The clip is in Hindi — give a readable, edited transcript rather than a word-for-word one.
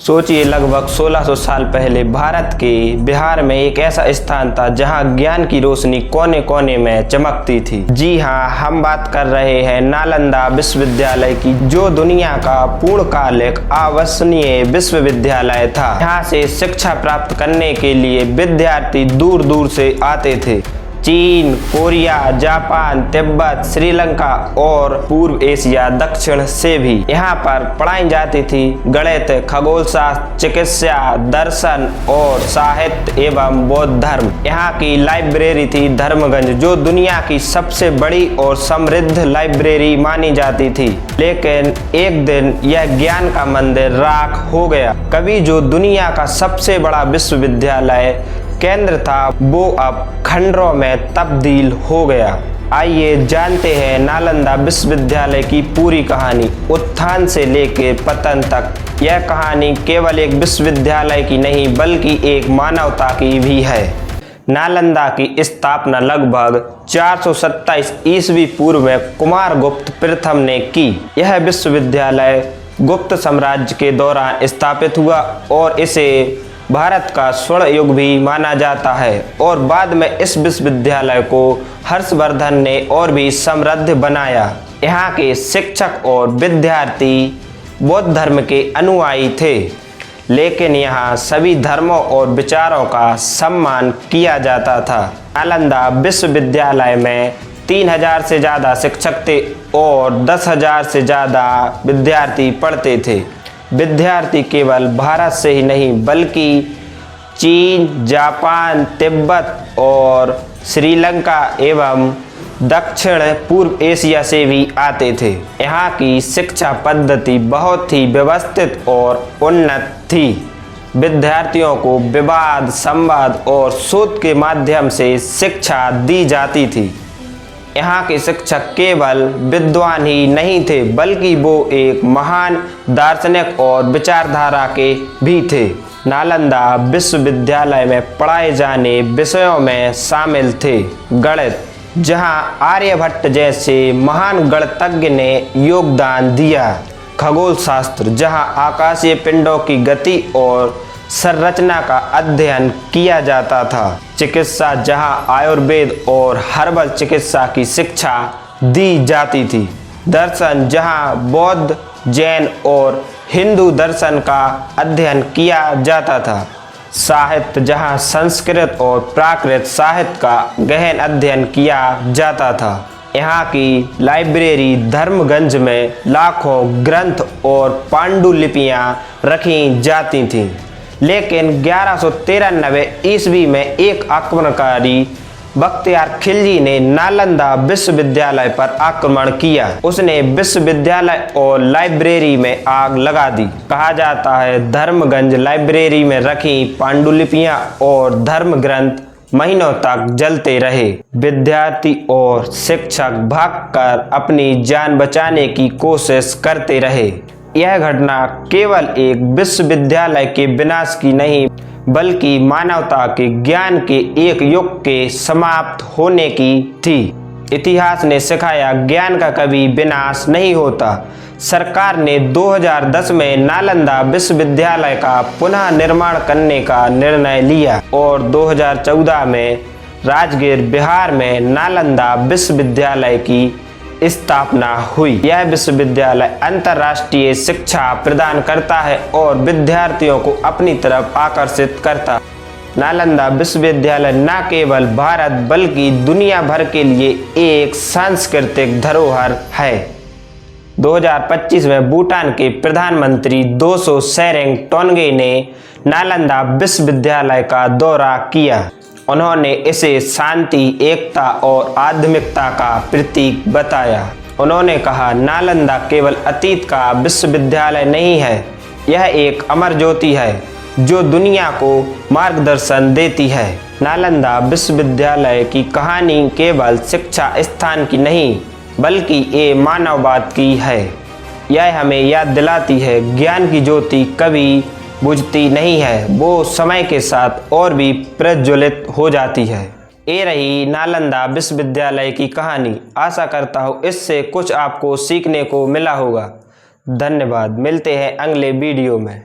सोचिए, लगभग 1600 साल पहले भारत के बिहार में एक ऐसा स्थान था जहां ज्ञान की रोशनी कोने कोने में चमकती थी। जी हाँ, हम बात कर रहे हैं नालंदा विश्वविद्यालय की, जो दुनिया का पूर्णकालिक अविश्वसनीय विश्वविद्यालय था। यहाँ से शिक्षा प्राप्त करने के लिए विद्यार्थी दूर दूर से आते थे। चीन, कोरिया, जापान, तिब्बत, श्रीलंका और पूर्व एशिया, दक्षिण से भी यहाँ पर पढ़ाई जाती थी। गणित, खगोलशास्त्र, चिकित्सा, दर्शन और साहित्य एवं बौद्ध धर्म। यहाँ की लाइब्रेरी थी धर्मगंज, जो दुनिया की सबसे बड़ी और समृद्ध लाइब्रेरी मानी जाती थी। लेकिन एक दिन यह ज्ञान का मंदिर राख हो गया। कभी जो दुनिया का सबसे बड़ा विश्वविद्यालय केंद्र था, वो अब खंडरों में तब्दील हो गया। आइए जानते हैं नालंदा विश्वविद्यालय की पूरी कहानी, उत्थान से लेकर पतन तक। यह कहानी केवल एक विश्वविद्यालय की नहीं, बल्कि एक मानवता की भी है। नालंदा की स्थापना लगभग 427 ईस्वी पूर्व में कुमारगुप्त प्रथम ने की। यह विश्वविद्यालय गुप्त साम्राज्य के दौरान स्थापित हुआ और इसे भारत का स्वर्ण युग भी माना जाता है। और बाद में इस विश्वविद्यालय को हर्षवर्धन ने और भी समृद्ध बनाया। यहाँ के शिक्षक और विद्यार्थी बौद्ध धर्म के अनुयायी थे, लेकिन यहाँ सभी धर्मों और विचारों का सम्मान किया जाता था। नालंदा विश्वविद्यालय में 3000 से ज़्यादा शिक्षक थे और 10,000 से ज़्यादा विद्यार्थी पढ़ते थे। विद्यार्थी केवल भारत से ही नहीं, बल्कि चीन, जापान, तिब्बत और श्रीलंका एवं दक्षिण पूर्व एशिया से भी आते थे। यहाँ की शिक्षा पद्धति बहुत ही व्यवस्थित और उन्नत थी। विद्यार्थियों को विवाद, संवाद और शोध के माध्यम से शिक्षा दी जाती थी। यहाँ के शिक्षक केवल विद्वान ही नहीं थे, बल्कि वो एक महान दार्शनिक और विचारधारा के भी थे। नालंदा विश्वविद्यालय में पढ़ाए जाने विषयों में शामिल थे गणित, जहाँ आर्यभट्ट जैसे महान गणितज्ञ ने योगदान दिया। खगोलशास्त्र, जहाँ आकाशीय पिंडों की गति और संरचना का अध्ययन किया जाता था। चिकित्सा, जहां आयुर्वेद और हर्बल चिकित्सा की शिक्षा दी जाती थी। दर्शन, जहां बौद्ध, जैन और हिंदू दर्शन का अध्ययन किया जाता था। साहित्य, जहां संस्कृत और प्राकृत साहित्य का गहन अध्ययन किया जाता था। यहाँ की लाइब्रेरी धर्मगंज में लाखों ग्रंथ और पांडुलिपियां रखी जाती थीं। लेकिन 1193 ईस्वी में एक आक्रमणकारी बख्तियार खिलजी ने नालंदा विश्वविद्यालय पर आक्रमण किया। उसने विश्वविद्यालय और लाइब्रेरी में आग लगा दी। कहा जाता है धर्मगंज लाइब्रेरी में रखी पांडुलिपियां और धर्म ग्रंथ महीनों तक जलते रहे। विद्यार्थी और शिक्षक भागकर अपनी जान बचाने की कोशिश करते रहे। यह घटना केवल एक विश्वविद्यालय के विनाश की नहीं, बल्कि मानवता के ज्ञान के एक युग के समाप्त होने की थी। इतिहास ने सिखाया, ज्ञान का कभी विनाश नहीं होता। सरकार ने 2010 में नालंदा विश्वविद्यालय का पुनः निर्माण करने का निर्णय लिया और 2014 में राजगीर, बिहार में नालंदा विश्वविद्यालय की स्थापना हुई। यह विश्वविद्यालय अंतर्राष्ट्रीय शिक्षा प्रदान करता है और विद्यार्थियों को अपनी तरफ आकर्षित करता है। नालंदा विश्वविद्यालय न केवल भारत बल्कि दुनिया भर के लिए एक सांस्कृतिक धरोहर है। 2025 में भूटान के प्रधानमंत्री दोसो सेरिंग टोब्गे ने नालंदा विश्वविद्यालय का दौरा किया। उन्होंने इसे शांति, एकता और आध्यात्मिकता का प्रतीक बताया। उन्होंने कहा, नालंदा केवल अतीत का विश्वविद्यालय नहीं है, यह एक अमर ज्योति है जो दुनिया को मार्गदर्शन देती है। नालंदा विश्वविद्यालय की कहानी केवल शिक्षा स्थान की नहीं, बल्कि ये मानववाद की है। यह हमें याद दिलाती है, ज्ञान की ज्योति कभी बुझती नहीं है, वो समय के साथ और भी प्रज्वलित हो जाती है। ये रही नालंदा विश्वविद्यालय की कहानी। आशा करता हूँ इससे कुछ आपको सीखने को मिला होगा। धन्यवाद। मिलते हैं अगले वीडियो में।